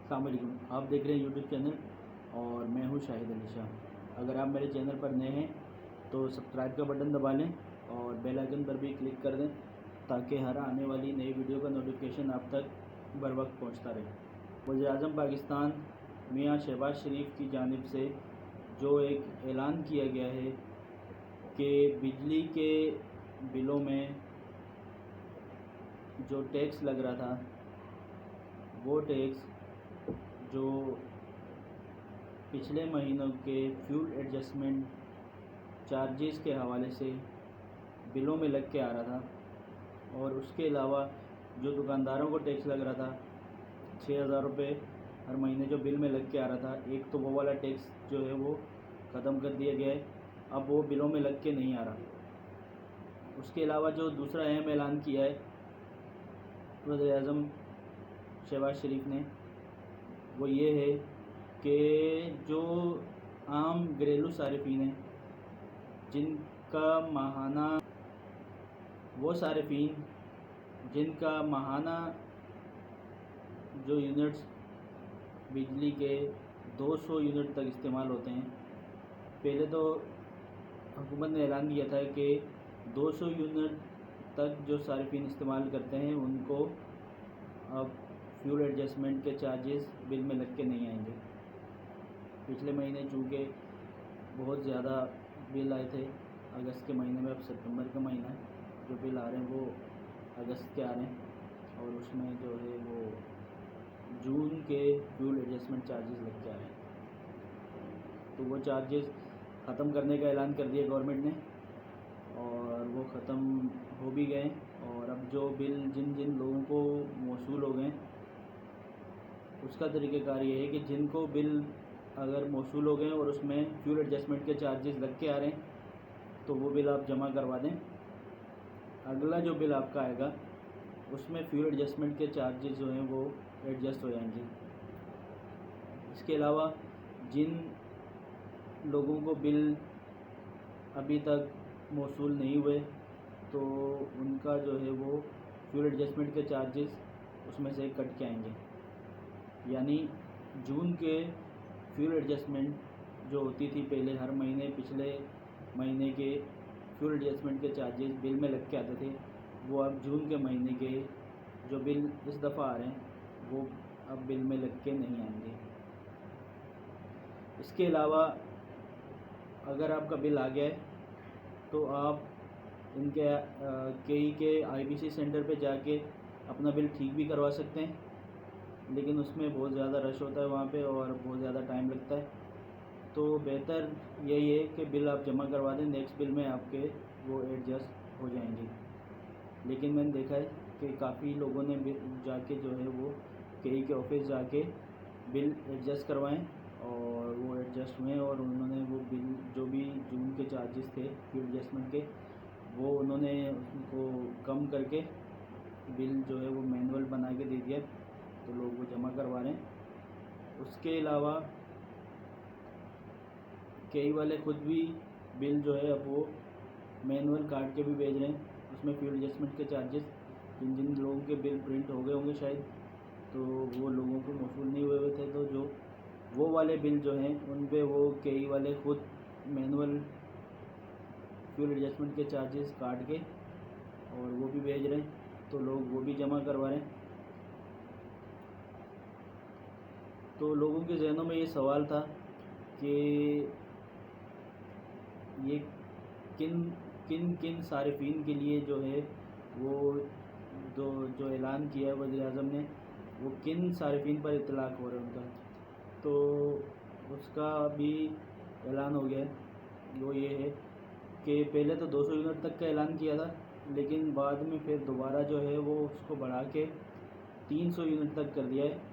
السلام علیکم، آپ دیکھ رہے ہیں یوٹیوب چینل اور میں ہوں شاہد علی شاہ۔ اگر آپ میرے چینل پر نئے ہیں تو سبسکرائب کا بٹن دبا لیں اور بیل آئکن پر بھی کلک کر دیں تاکہ ہر آنے والی نئی ویڈیو کا نوٹیفیکیشن آپ تک بر وقت پہنچتا رہے۔ وزیر اعظم پاکستان میاں شہباز شریف کی جانب سے جو ایک اعلان کیا گیا ہے کہ بجلی کے بلوں میں جو ٹیکس لگ رہا تھا وہ ٹیکس جو پچھلے مہینوں کے فیول ایڈجسٹمنٹ چارجز کے حوالے سے بلوں میں لگ کے آ رہا تھا، اور اس کے علاوہ جو دکانداروں کو ٹیکس لگ رہا تھا 6,000 روپے ہر مہینے جو بل میں لگ کے آ رہا تھا، ایک تو وہ والا ٹیکس جو ہے وہ ختم کر دیا گیا ہے، اب وہ بلوں میں لگ کے نہیں آ رہا۔ اس کے علاوہ جو دوسرا اہم اعلان کیا ہے وزیر اعظم شہباز شریف نے، وہ یہ ہے کہ جو عام گھریلو صارفین ہیں جن کا ماہانہ جن کا ماہانہ جو یونٹس بجلی کے 200 یونٹ تک استعمال ہوتے ہیں، پہلے تو حکومت نے اعلان کیا تھا کہ 200 یونٹ تک جو صارفین استعمال کرتے ہیں ان کو اب فیول ایڈجسٹمنٹ کے چارجز بل میں لگ کے نہیں آئیں گے۔ پچھلے مہینے چونکہ بہت زیادہ بل آئے تھے اگست کے مہینے میں، اب ستمبر کا مہینہ ہے، جو بل آ رہے ہیں وہ اگست کے آ رہے ہیں، اور اس میں جو ہے وہ جون کے فیول ایڈجسٹمنٹ چارجز لگ کے آ رہے ہیں۔ تو وہ چارجز ختم کرنے کا اعلان کر دیا گورنمنٹ نے، اور وہ ختم ہو بھی گئے، اور اب جو بل جن لوگوں کو موصول ہو گئے اس کا طریقہ کار یہ ہے کہ جن کو بل اگر موصول ہو گئے اور اس میں فیول ایڈجسٹمنٹ کے چارجز لگ کے آ رہے ہیں تو وہ بل آپ جمع کروا دیں۔ اگلا جو بل آپ کا آئے گا اس میں فیول ایڈجسٹمنٹ کے چارجز جو ہیں وہ ایڈجسٹ ہو جائیں گے۔ اس کے علاوہ جن لوگوں کو بل ابھی تک موصول نہیں ہوئے تو ان کا جو ہے وہ فیول ایڈجسٹمنٹ کے چارجز اس میں سے کٹ کے آئیں گے، یعنی جون کے فیول ایڈجسٹمنٹ جو ہوتی تھی پہلے ہر مہینے، پچھلے مہینے کے فیول ایڈجسٹمنٹ کے چارجز بل میں لگ کے آتے تھے، وہ اب جون کے مہینے کے جو بل اس دفعہ آ رہے ہیں وہ اب بل میں لگ کے نہیں آئیں گے۔ اس کے علاوہ اگر آپ کا بل آ گیا ہے تو آپ ان کے آئی بی سی سینٹر پہ جا کے اپنا بل ٹھیک بھی کروا سکتے ہیں، لیکن اس میں بہت زیادہ رش ہوتا ہے وہاں پہ اور بہت زیادہ ٹائم لگتا ہے، تو بہتر یہی ہے کہ بل آپ جمع کروا دیں، نیکسٹ بل میں آپ کے وہ ایڈجسٹ ہو جائیں گے۔ لیکن میں نے دیکھا ہے کہ کافی لوگوں نے جا کے جو ہے وہ کے آفس جا کے بل ایڈجسٹ کروائیں، اور وہ ایڈجسٹ ہوئے، اور انہوں نے وہ بل جو بھی جون کے چارجز تھے فیول ایڈجسٹمنٹ کے وہ انہوں نے ان کو کم کر کے بل جو ہے وہ مینول بنا کے دے دیا، تو لوگ وہ جمع کروا رہے ہیں۔ اس کے علاوہ کئی والے خود بھی بل جو ہے اب وہ مینول کاٹ کے بھی بھیج رہے ہیں، اس میں فیول ایڈجسٹمنٹ کے چارجز جن لوگوں کے بل پرنٹ ہو گئے ہوں گے شاید، تو وہ لوگوں کو موصول نہیں ہوئے تھے، تو جو وہ والے بل جو ہیں ان پہ وہ کئی والے خود مینول فیول ایڈجسٹمنٹ کے چارجز کاٹ کے اور وہ بھی بھیج رہے ہیں، تو لوگ وہ بھی جمع کروا رہے ہیں۔ تو لوگوں کے ذہنوں میں یہ سوال تھا کہ یہ کن صارفین کے لیے جو ہے وہ جو اعلان کیا ہے وزیر اعظم نے، وہ کن صارفین پر اطلاق ہو رہا ہے ان کا، تو اس کا بھی اعلان ہو گیا ہے۔ وہ یہ ہے کہ پہلے تو 200 یونٹ تک کا اعلان کیا تھا، لیکن بعد میں پھر دوبارہ جو ہے وہ اس کو بڑھا کے 300 یونٹ تک کر دیا ہے۔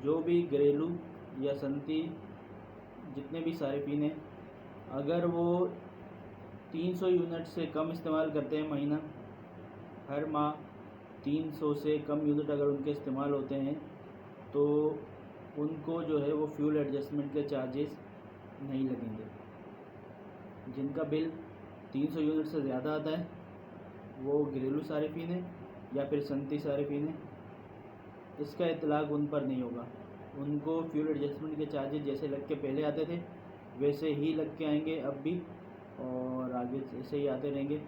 جو بھی گھریلو یا صنعتی جتنے بھی صارفین ہیں، اگر وہ 300 یونٹ سے کم استعمال کرتے ہیں مہینہ، ہر ماہ 300 سے کم یونٹ اگر ان کے استعمال ہوتے ہیں تو ان کو جو ہے وہ فیول ایڈجسٹمنٹ کے چارجز نہیں لگیں گے۔ جن کا بل 300 یونٹ سے زیادہ آتا ہے وہ گھریلو صارفین ہیں یا پھر صنعتی صارفین ہیں، اس کا اطلاق ان پر نہیں ہوگا۔ ان کو فیول ایڈجسٹمنٹ کے چارجز جیسے لگ کے پہلے آتے تھے ویسے ہی لگ کے آئیں گے اب بھی، اور آگے ایسے ہی آتے رہیں گے۔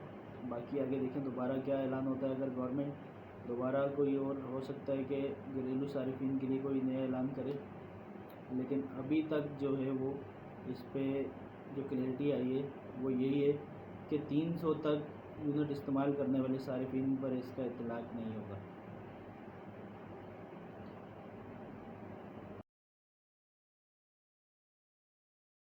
باقی آگے دیکھیں دوبارہ کیا اعلان ہوتا ہے، اگر گورنمنٹ دوبارہ کوئی اور ہو سکتا ہے کہ گھریلو صارفین کے لیے کوئی نیا اعلان کرے، لیکن ابھی تک جو ہے وہ اس پہ جو کلیئرٹی آئی ہے وہ یہی ہے کہ 300 تک یونٹ استعمال کرنے والے صارفین پر اس کا اطلاق نہیں ہوگا۔